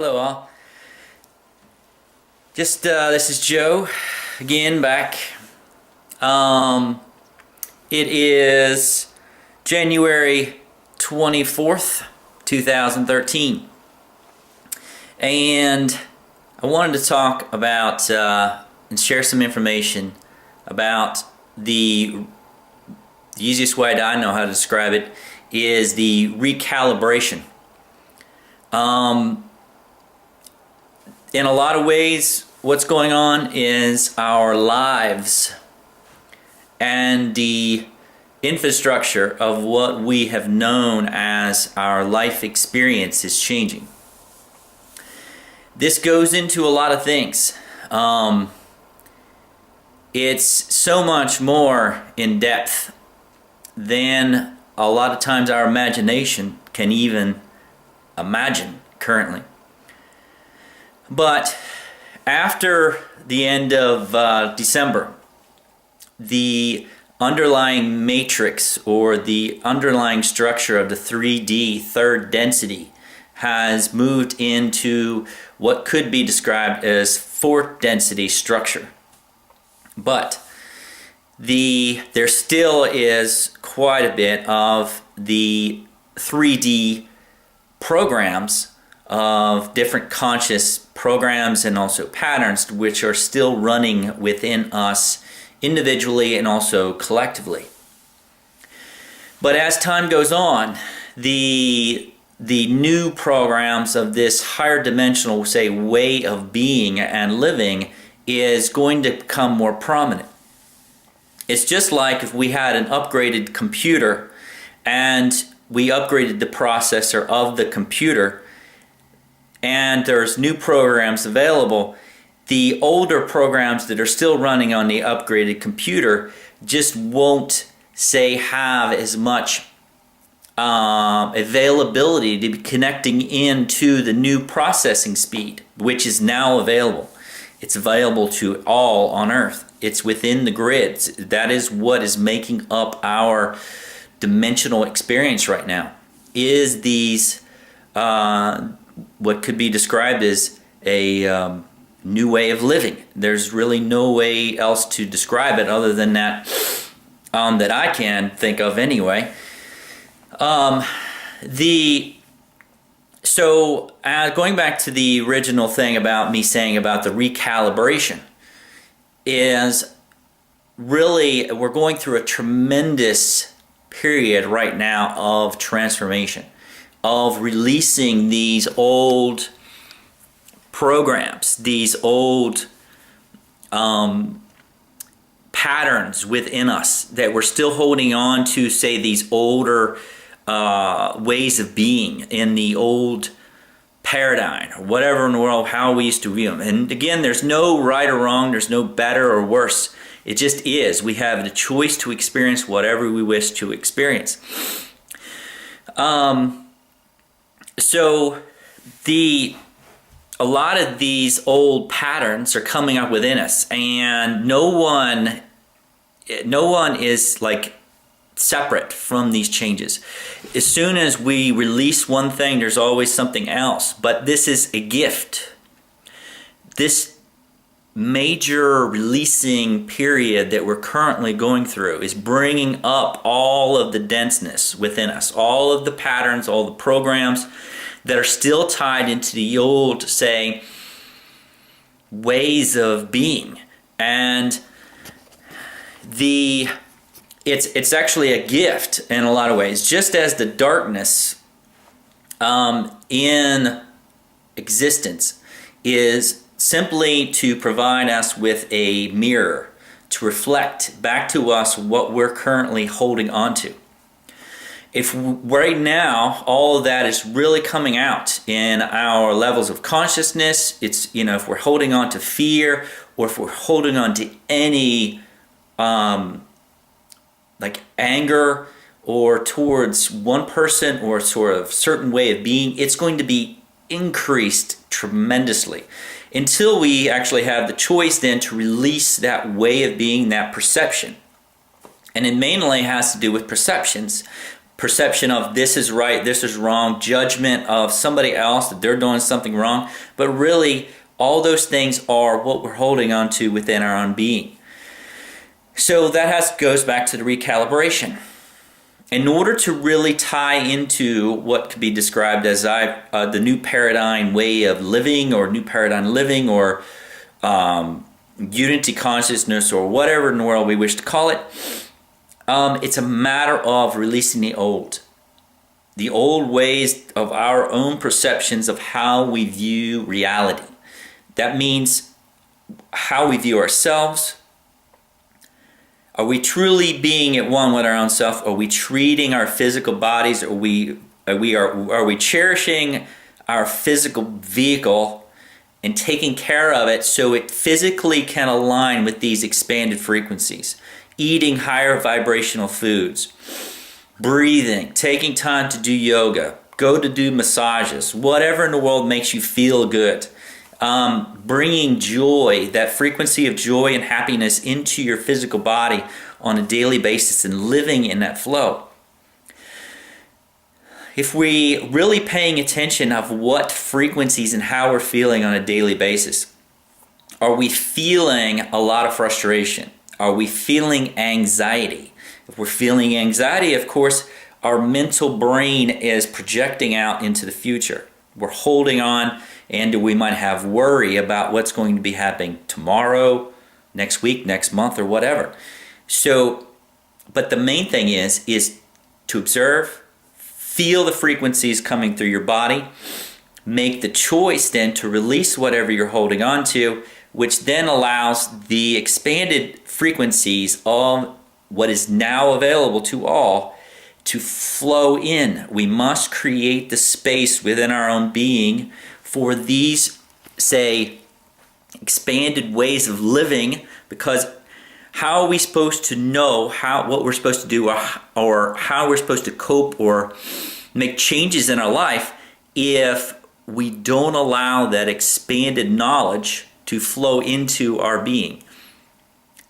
Hello all. This is Joe again back. It is January 24th, 2013, and I wanted to talk about and share some information about the easiest way that I know how to describe it is the recalibration. In a lot of ways, what's going on is our lives and the infrastructure of what we have known as our life experience is changing. This goes into a lot of things. It's so much more in depth than a lot of times our imagination can even imagine currently. But after the end of December, the underlying matrix or the underlying structure of the 3D third density has moved into what could be described as fourth density structure. But there still is quite a bit of the 3D programs of different conscious programs and also patterns which are still running within us individually and also collectively. But as time goes on, the new programs of this higher dimensional, say, way of being and living is going to become more prominent. It's just like if we had an upgraded computer and we upgraded the processor of the computer and there's new programs available, the older programs that are still running on the upgraded computer just won't, say, have as much availability to be connecting into the new processing speed, which is now available. It's available to all on Earth. It's within the grids. That is what is making up our dimensional experience right now, is these what could be described as a new way of living. There's really no way else to describe it other than that that I can think of anyway. Going back to the original thing about me saying about the recalibration is really we're going through a tremendous period right now of transformation, of releasing these old programs, these old patterns within us that we're still holding on to, say, these older ways of being in the old paradigm, or whatever in the world, how we used to view them. And again, there's no right or wrong, there's no better or worse. It just is. We have the choice to experience whatever we wish to experience. So a lot of these old patterns are coming up within us, and no one is like separate from these changes. As soon as we release one thing, there's always something else. But this is a gift. This major releasing period that we're currently going through is bringing up all of the denseness within us, all of the patterns, all the programs that are still tied into the old, say, ways of being. And it's actually a gift in a lot of ways. Just as the darkness in existence is simply to provide us with a mirror to reflect back to us what we're currently holding on to. If right now all of that is really coming out in our levels of consciousness, it's, if we're holding on to fear, or if we're holding on to any like anger or towards one person or sort of certain way of being, it's going to be increased tremendously until we actually have the choice then to release that way of being, that perception. And it mainly has to do with perceptions, perception of this is right, this is wrong, judgment of somebody else that they're doing something wrong. But really, all those things are what we're holding on to within our own being. So that goes back to the recalibration. In order to really tie into what could be described as the new paradigm way of living, or new paradigm living, or unity consciousness, or whatever in the world we wish to call it, it's a matter of releasing the old ways of our own perceptions of how we view reality. That means how we view ourselves. Are we truly being at one with our own self? Are we treating our physical bodies? Are we cherishing our physical vehicle and taking care of it so it physically can align with these expanded frequencies? Eating higher vibrational foods, breathing, taking time to do yoga, go to do massages, whatever in the world makes you feel good. Bringing joy, that frequency of joy and happiness into your physical body on a daily basis and living in that flow. If we really paying attention of what frequencies and how we're feeling on a daily basis, are we feeling a lot of frustration? Are we feeling anxiety? If we're feeling anxiety, of course, our mental brain is projecting out into the future. We're holding on, and we might have worry about what's going to be happening tomorrow, next week, next month, or whatever. So, but the main thing is to observe, feel the frequencies coming through your body, make the choice then to release whatever you're holding on to, which then allows the expanded frequencies of what is now available to all to flow in. We must create the space within our own being for these, say, expanded ways of living, because how are we supposed to know what we're supposed to do, or how we're supposed to cope or make changes in our life if we don't allow that expanded knowledge to flow into our being?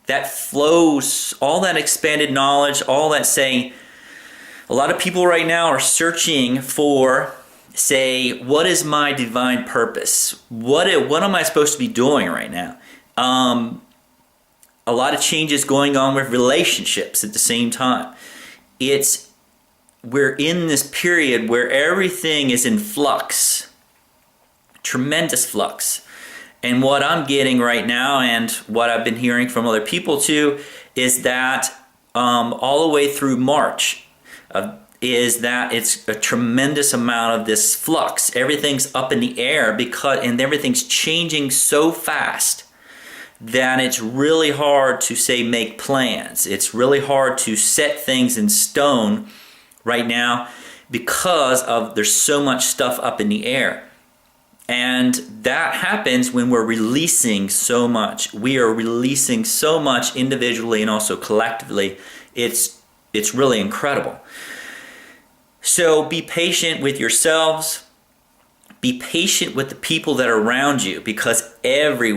That flows, all that expanded knowledge, all that saying. A lot of people right now are searching for, say, what is my divine purpose? What am I supposed to be doing right now? A lot of changes going on with relationships at the same time. We're in this period where everything is in flux, tremendous flux. And what I'm getting right now, and what I've been hearing from other people too, is that all the way through March, is that it's a tremendous amount of this flux. Everything's up in the air and everything's changing so fast that it's really hard to, say, make plans. It's really hard to set things in stone right now because there's so much stuff up in the air. And that happens when we're releasing so much. We are releasing so much individually and also collectively. It's really incredible. So be patient with yourselves. Be patient with the people that are around you, because every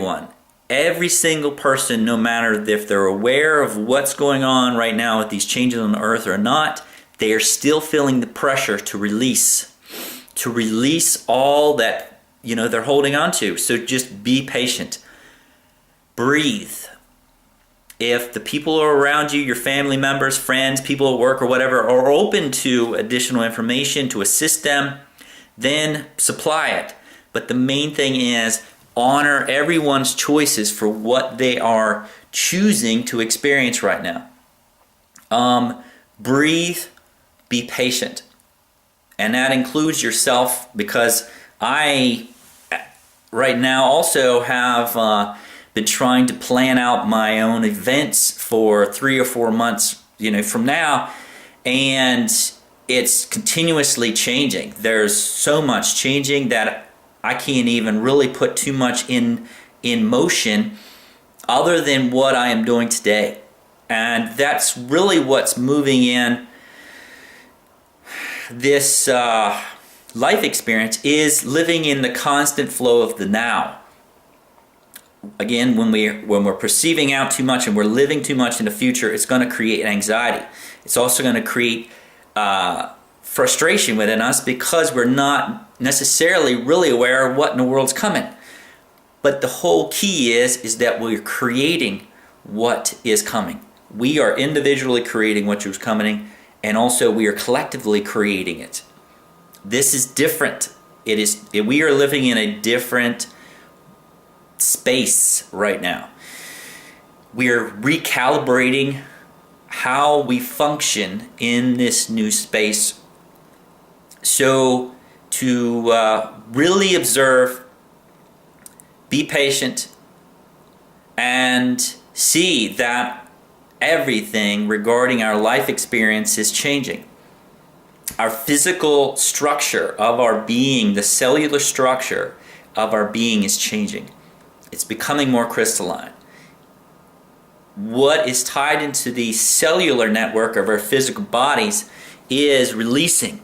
single person, no matter if they're aware of what's going on right now with these changes on the earth or not, they are still feeling the pressure to release all that they're holding on to. So just be patient. Breathe. If the people around you, your family members, friends, people at work or whatever, are open to additional information to assist them, then supply it. But the main thing is honor everyone's choices for what they are choosing to experience right now. Breathe, be patient. And that includes yourself, because I right now also have been trying to plan out my own events for 3 or 4 months, from now, and it's continuously changing. There's so much changing that I can't even really put too much in motion other than what I am doing today. And that's really what's moving in this life experience, is living in the constant flow of the now. Again, when we're perceiving out too much and we're living too much in the future, it's going to create anxiety. It's also going to create frustration within us because we're not necessarily really aware of what in the world's coming. But the whole key is that we're creating what is coming. We are individually creating what is coming, and also we are collectively creating it. This is different. We are living in a different space right now. We are recalibrating how we function in this new space. So to really observe, be patient, and see that everything regarding our life experience is changing. Our physical structure of our being, the cellular structure of our being is changing. It's becoming more crystalline. What is tied into the cellular network of our physical bodies is releasing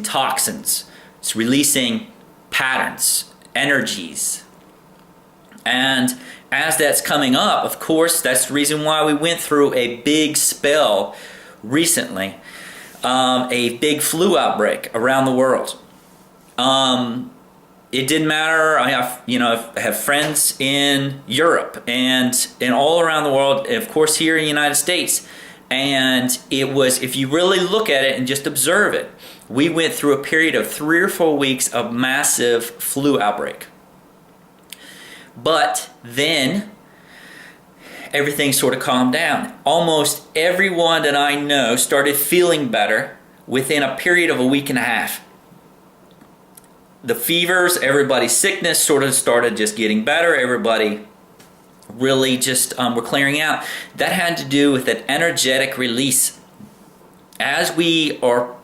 toxins. It's releasing patterns, energies. And as that's coming up, of course, that's the reason why we went through a big spell recently, a big flu outbreak around the world. It didn't matter. I have friends in Europe and all around the world, of course here in the United States. And it was, if you really look at it and just observe it, we went through a period of 3 or 4 weeks of massive flu outbreak. But then everything sort of calmed down. Almost everyone that I know started feeling better within a period of a week and a half. The fevers, everybody's sickness sort of started just getting better. Everybody really just were clearing out. That had to do with an energetic release. As our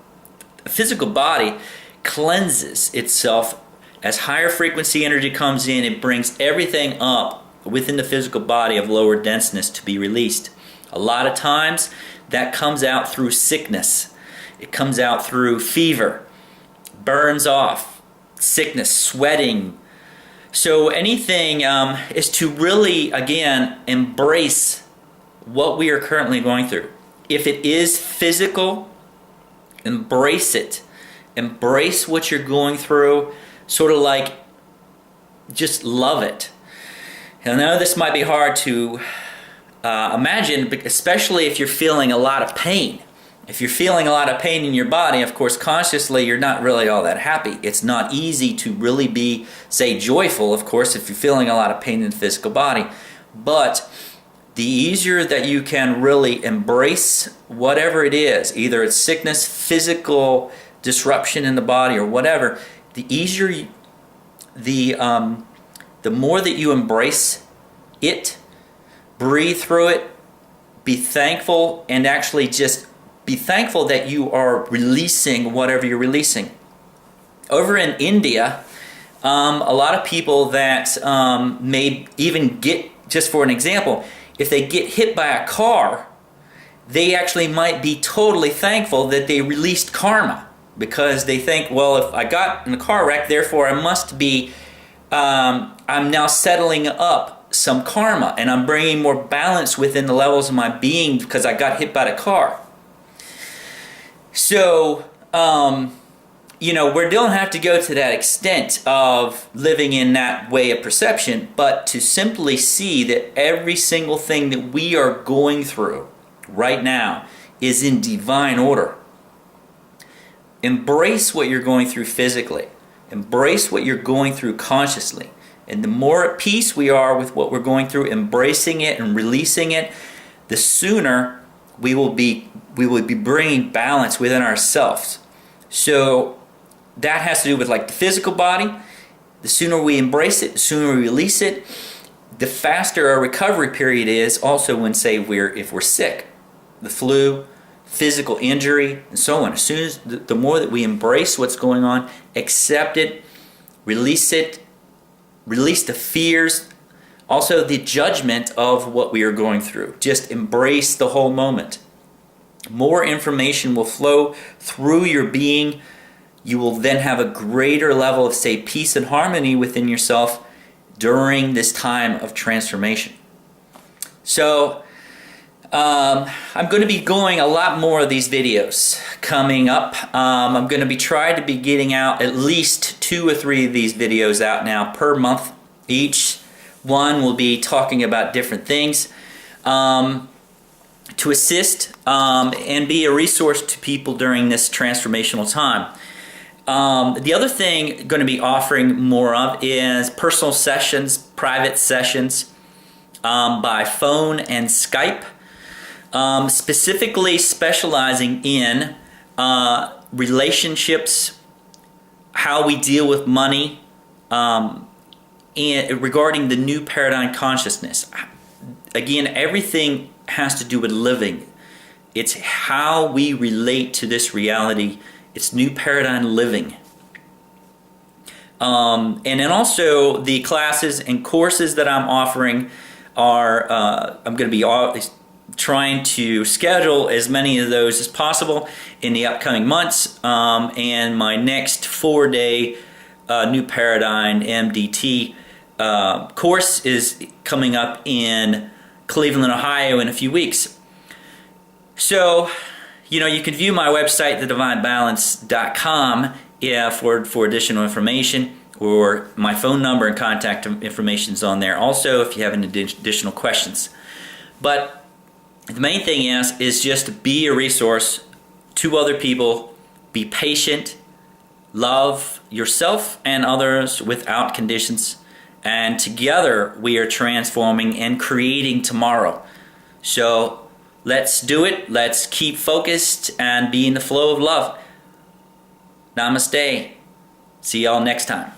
physical body cleanses itself, as higher frequency energy comes in, it brings everything up within the physical body of lower denseness to be released. A lot of times that comes out through sickness. It comes out through fever, burns off, sickness, sweating. So anything is to really, again, embrace what we are currently going through. If it is physical, embrace it. Embrace what you're going through. Sort of like, just love it. I know this might be hard to imagine, especially if you're feeling a lot of pain. If you're feeling a lot of pain in your body, of course, consciously, you're not really all that happy. It's not easy to really be, say, joyful, of course, if you're feeling a lot of pain in the physical body. But the easier that you can really embrace whatever it is, either it's sickness, physical disruption in the body, or whatever, the easier, the more that you embrace it, breathe through it, be thankful, and actually just be thankful that you are releasing whatever you're releasing. Over in India, a lot of people that may even get, just for an example, if they get hit by a car, they actually might be totally thankful that they released karma, because they think, well, if I got in a car wreck, therefore I must be, I'm now settling up some karma, and I'm bringing more balance within the levels of my being because I got hit by the car. So, we don't have to go to that extent of living in that way of perception, but to simply see that every single thing that we are going through right now is in divine order. Embrace what you're going through physically. Embrace what you're going through consciously. And the more at peace we are with what we're going through, embracing it and releasing it, the sooner we will be bringing balance within ourselves. So that has to do with like the physical body. The sooner we embrace it, the sooner we release it, the faster our recovery period is. Also, when say if we're sick, the flu, physical injury, and so on. As soon as the more that we embrace what's going on, accept it, release the fears, also the judgment of what we are going through. Just embrace the whole moment. More information will flow through your being. You will then have a greater level of, say, peace and harmony within yourself during this time of transformation. So, I'm going to be going a lot more of these videos coming up. I'm going to be trying to be getting out at least 2 or 3 of these videos out now per month. Each one will be talking about different things to assist and be a resource to people during this transformational time. The other thing going to be offering more of is personal sessions, private sessions by phone and Skype. Specifically specializing in relationships, how we deal with money, and regarding the new paradigm consciousness. Again, everything has to do with living. It's how we relate to this reality. It's new paradigm living. And then also the classes and courses that I'm offering are, I'm going to be trying to schedule as many of those as possible in the upcoming months, and my next 4-day New Paradigm MDT course is coming up in Cleveland, Ohio in a few weeks. So, you know, you can view my website, thedivinebalance.com, for additional information, or my phone number and contact information is on there also if you have any additional questions. But the main thing is just to be a resource to other people, be patient, love yourself and others without conditions, and together we are transforming and creating tomorrow. So let's do it. Let's keep focused and be in the flow of love. Namaste. See y'all next time.